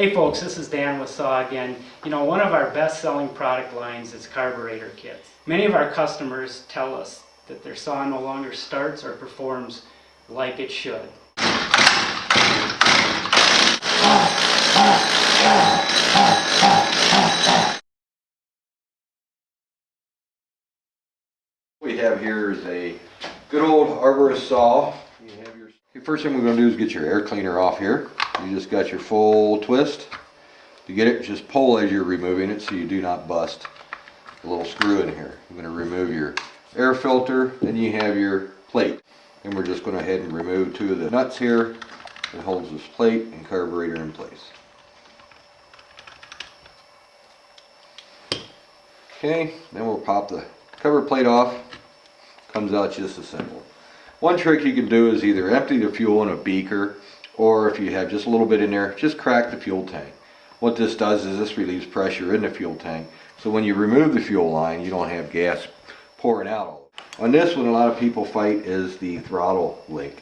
Hey folks, this is Dan with Sawagain. You know, one of our best-selling product lines is carburetor kits. Many of our customers tell us that their saw no longer starts or performs like it should. What we have here is a good old arborist saw. First thing we're going to do is get your air cleaner off here. You just got your full twist. To get it, just pull as you're removing it so you do not bust the little screw in here. I'm going to remove your air filter, then you have your plate. And we're just going to go ahead and remove two of the nuts here that holds this plate and carburetor in place. Okay, then we'll pop the cover plate off. Comes out just as simple. One trick you can do is either empty the fuel in a beaker, or if you have just a little bit in there, just crack the fuel tank. What this does is this relieves pressure in the fuel tank, so when you remove the fuel line, you don't have gas pouring out. On this one, a lot of people fight is the throttle link.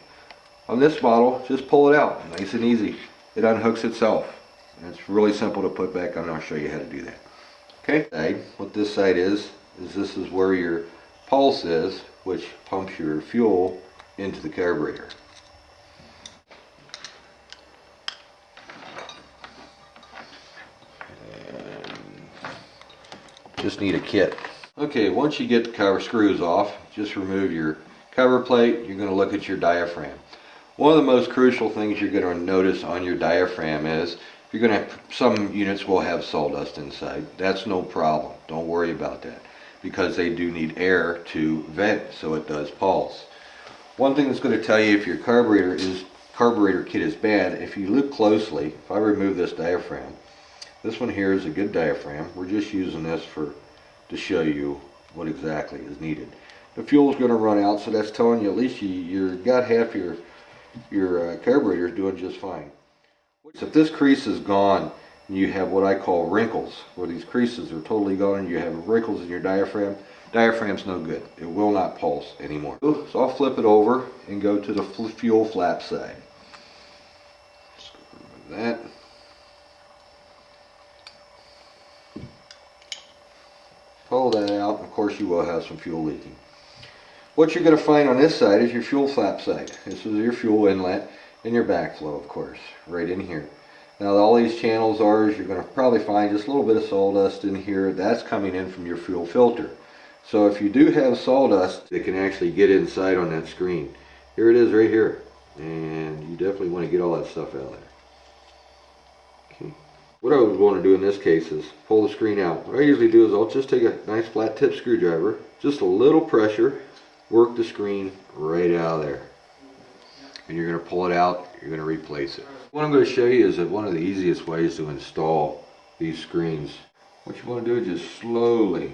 On this model, just pull it out, nice and easy. It unhooks itself, and it's really simple to put back on. I'll show you how to do that. Okay, what this side is this is where your pulse is, which pumps your fuel into the carburetor. And just need a kit. Okay, once you get the cover screws off, just remove your cover plate. You're going to look at your diaphragm. One of the most crucial things you're going to notice on your diaphragm is you're going to some units will have sawdust inside. That's no problem. Don't worry about that, because they do need air to vent so it does pulse. One thing that's going to tell you if your carburetor kit is bad, if you look closely, if I remove this diaphragm, this one here is a good diaphragm. We're just using this to show you what exactly is needed. The fuel is going to run out, so that's telling you at least you've got half your carburetor is doing just fine. So if this crease is gone, and you have what I call wrinkles, where these creases are totally gone and you have wrinkles in your diaphragm's no good. It will not pulse anymore. So I'll flip it over and go to the fuel flap side. Just remove that. Pull that out, and of course you will have some fuel leaking. What you're going to find on this side is your fuel flap side. This is your fuel inlet and your backflow, of course, right in here. Now all these channels are, you're going to probably find just a little bit of sawdust in here. That's coming in from your fuel filter. So if you do have sawdust, it can actually get inside on that screen. Here it is right here. And you definitely want to get all that stuff out of there. Okay. What I would want to do in this case is pull the screen out. What I usually do is I'll just take a nice flat tip screwdriver, just a little pressure, work the screen right out of there. And you're going to pull it out, you're going to replace it. What I'm going to show you is that one of the easiest ways to install these screens. What you want to do is just slowly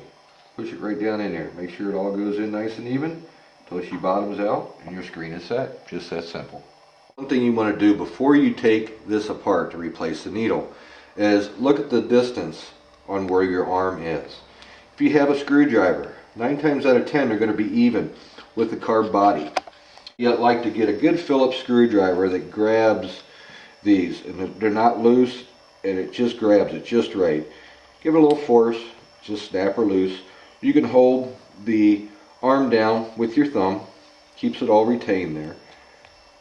push it right down in there. Make sure it all goes in nice and even until she bottoms out and your screen is set. Just that simple. One thing you want to do before you take this apart to replace the needle is look at the distance on where your arm is. If you have a screwdriver, 9 times out of 10 they're going to be even with the CARB body. You'd like to get a good Phillips screwdriver that grabs these, and they're not loose, and it just grabs it just right. Give it a little force, just snap her loose. You can hold the arm down with your thumb, keeps it all retained there.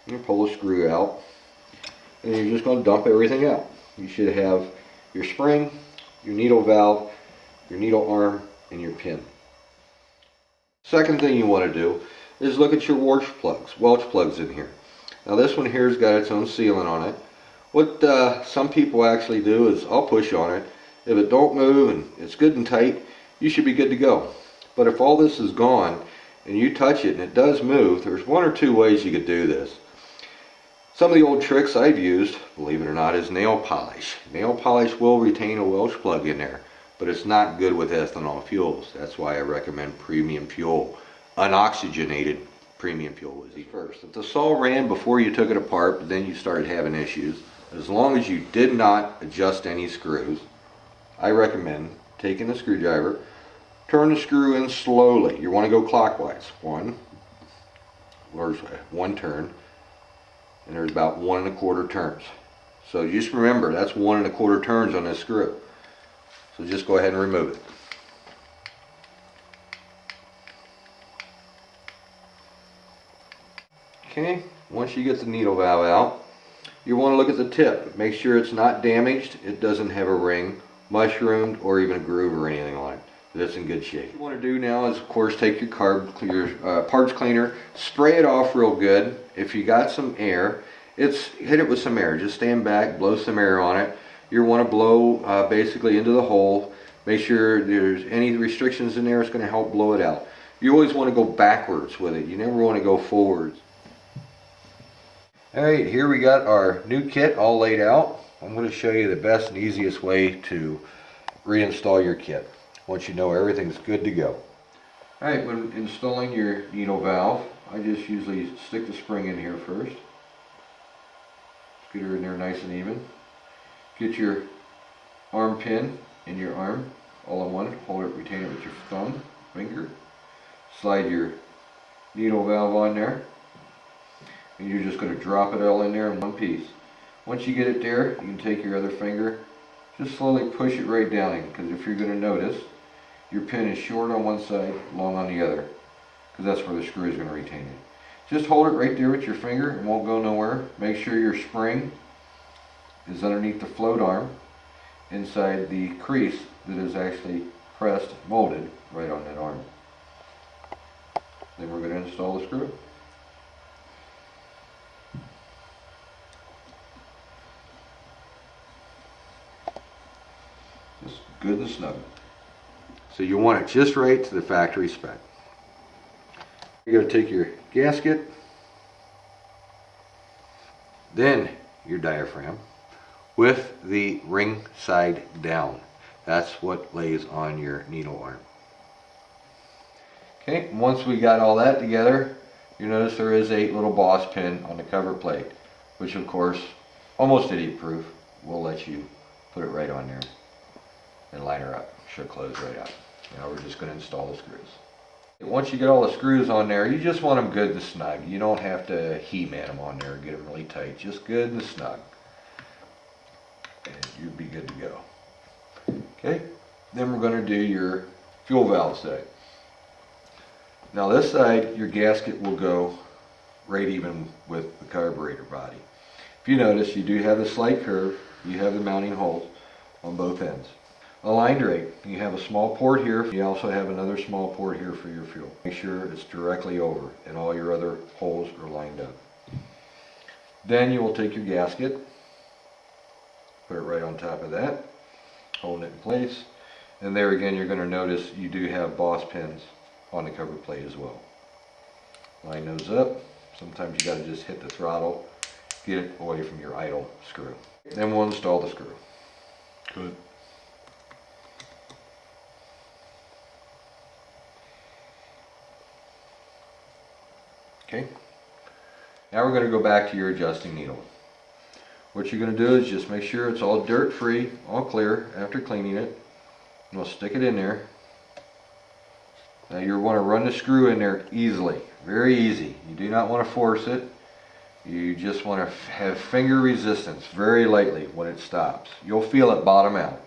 You pull the screw out, and you're just going to dump everything out. You should have your spring, your needle valve, your needle arm, and your pin. Second thing you want to do is look at your Welch plugs in here. Now this one here has got its own sealant on it. What some people actually do is I'll push on it. If it don't move and it's good and tight, you should be good to go. But if all this is gone and you touch it and it does move, there's one or two ways you could do this. Some of the old tricks I've used, believe it or not, is nail polish. Nail polish will retain a Welch plug in there, but it's not good with ethanol fuels. That's why I recommend premium fuel. Unoxygenated premium fuel was the first. If the saw ran before you took it apart, but then you started having issues, as long as you did not adjust any screws, I recommend taking a screwdriver, turn the screw in slowly. You want to go clockwise. One turn, and there's about 1 1/4 turns. So just remember, that's 1 1/4 turns on this screw. So just go ahead and remove it. Okay, once you get the needle valve out, you want to look at the tip. Make sure it's not damaged, it doesn't have a ring, mushroomed, or even a groove or anything on it. That's in good shape. What you want to do now is, of course, take your parts cleaner, spray it off real good. If you got some air, hit it with some air. Just stand back, blow some air on it. You want to blow basically into the hole. Make sure there's any restrictions in there. It's going to help blow it out. You always want to go backwards with it. You never want to go forwards. Alright, here we got our new kit all laid out. I'm going to show you the best and easiest way to reinstall your kit once you know everything's good to go. Alright, when installing your needle valve, I just usually stick the spring in here first. Get her in there nice and even. Get your arm pin in your arm all in one. Hold it, retain it with your thumb, finger. Slide your needle valve on there. And you're just going to drop it all in there in one piece. Once you get it there, you can take your other finger, just slowly push it right down in, because if you're going to notice, your pin is short on one side, long on the other, because that's where the screw is going to retain it. Just hold it right there with your finger, it won't go nowhere. Make sure your spring is underneath the float arm, inside the crease that is actually pressed, molded right on that arm. Then we're going to install the screw. Just good and snug. So you want it just right to the factory spec. You're going to take your gasket, then your diaphragm with the ring side down. That's what lays on your needle arm. Okay, once we got all that together, you notice there is a little boss pin on the cover plate, which of course, almost idiot proof, will let you put it right on there and line her up. She'll close right up. Now we're just going to install the screws. Once you get all the screws on there, you just want them good and snug. You don't have to He-Man them on there and get them really tight. Just good and snug. And you'll be good to go. Okay, then we're going to do your fuel valve side. Now this side, your gasket will go right even with the carburetor body. If you notice, you do have the slight curve. You have the mounting holes on both ends. Aligned right, you have a small port here. You also have another small port here for your fuel. Make sure it's directly over and all your other holes are lined up. Then you will take your gasket, put it right on top of that, holding it in place. And there again, you're going to notice you do have boss pins on the cover plate as well. Line those up. Sometimes you got to just hit the throttle, get it away from your idle screw. Then we'll install the screw. Good. Okay. Now we're going to go back to your adjusting needle. What you're going to do is just make sure it's all dirt free, all clear after cleaning it. And we'll stick it in there. Now you want to run the screw in there easily, very easy. You do not want to force it. You just want to have finger resistance very lightly when it stops. You'll feel it bottom out.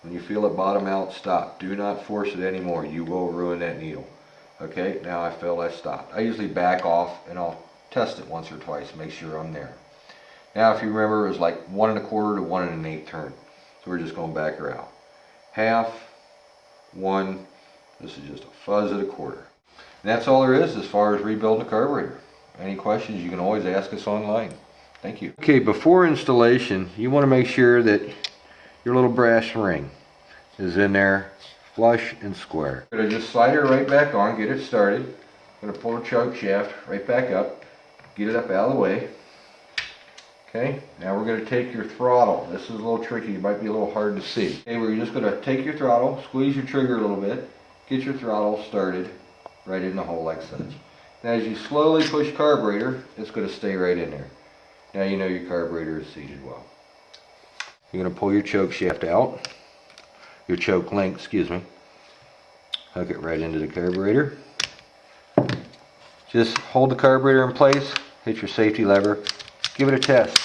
When you feel it bottom out, stop. Do not force it anymore. You will ruin that needle. Okay, now I feel I stopped. I usually back off and I'll test it once or twice, make sure I'm there. Now if you remember, it was like 1 1/4 to 1 1/8 turn. So we're just going back her out. Half, 1, this is just a fuzz at 1/4. And that's all there is as far as rebuilding a carburetor. Any questions, you can always ask us online. Thank you. Okay, before installation, you want to make sure that your little brass ring is in there flush and square. I'm going to just slide her right back on, get it started. I'm going to pull the choke shaft right back up, get it up out of the way. Okay, now we're going to take your throttle. This is a little tricky, it might be a little hard to see. Okay, we're just going to take your throttle, squeeze your trigger a little bit, get your throttle started right in the hole like such. Now as you slowly push carburetor, it's going to stay right in there. Now you know your carburetor is seated well. You're going to pull your choke shaft out. Your choke link, excuse me. Hook it right into the carburetor. Just hold the carburetor in place, hit your safety lever, give it a test.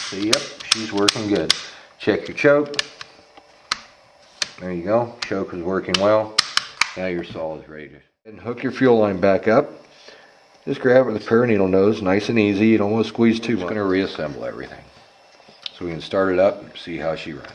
Say, yep, she's working good. Check your choke. There you go. Choke is working well. Now your saw is ready. And hook your fuel line back up. Just grab it with a pair of needle nose, nice and easy. You don't want to squeeze too much. I'm going to reassemble everything. So we can start it up and see how she runs.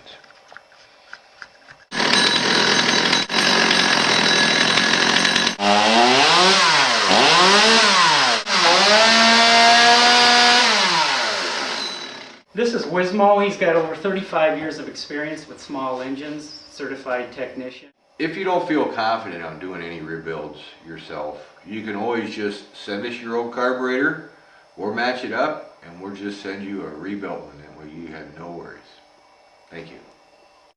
This is Wismo. He's got over 35 years of experience with small engines, certified technician. If you don't feel confident on doing any rebuilds yourself, you can always just send us your old carburetor, or match it up, and we'll just send you a rebuilt one. That way you have no worries. Thank you.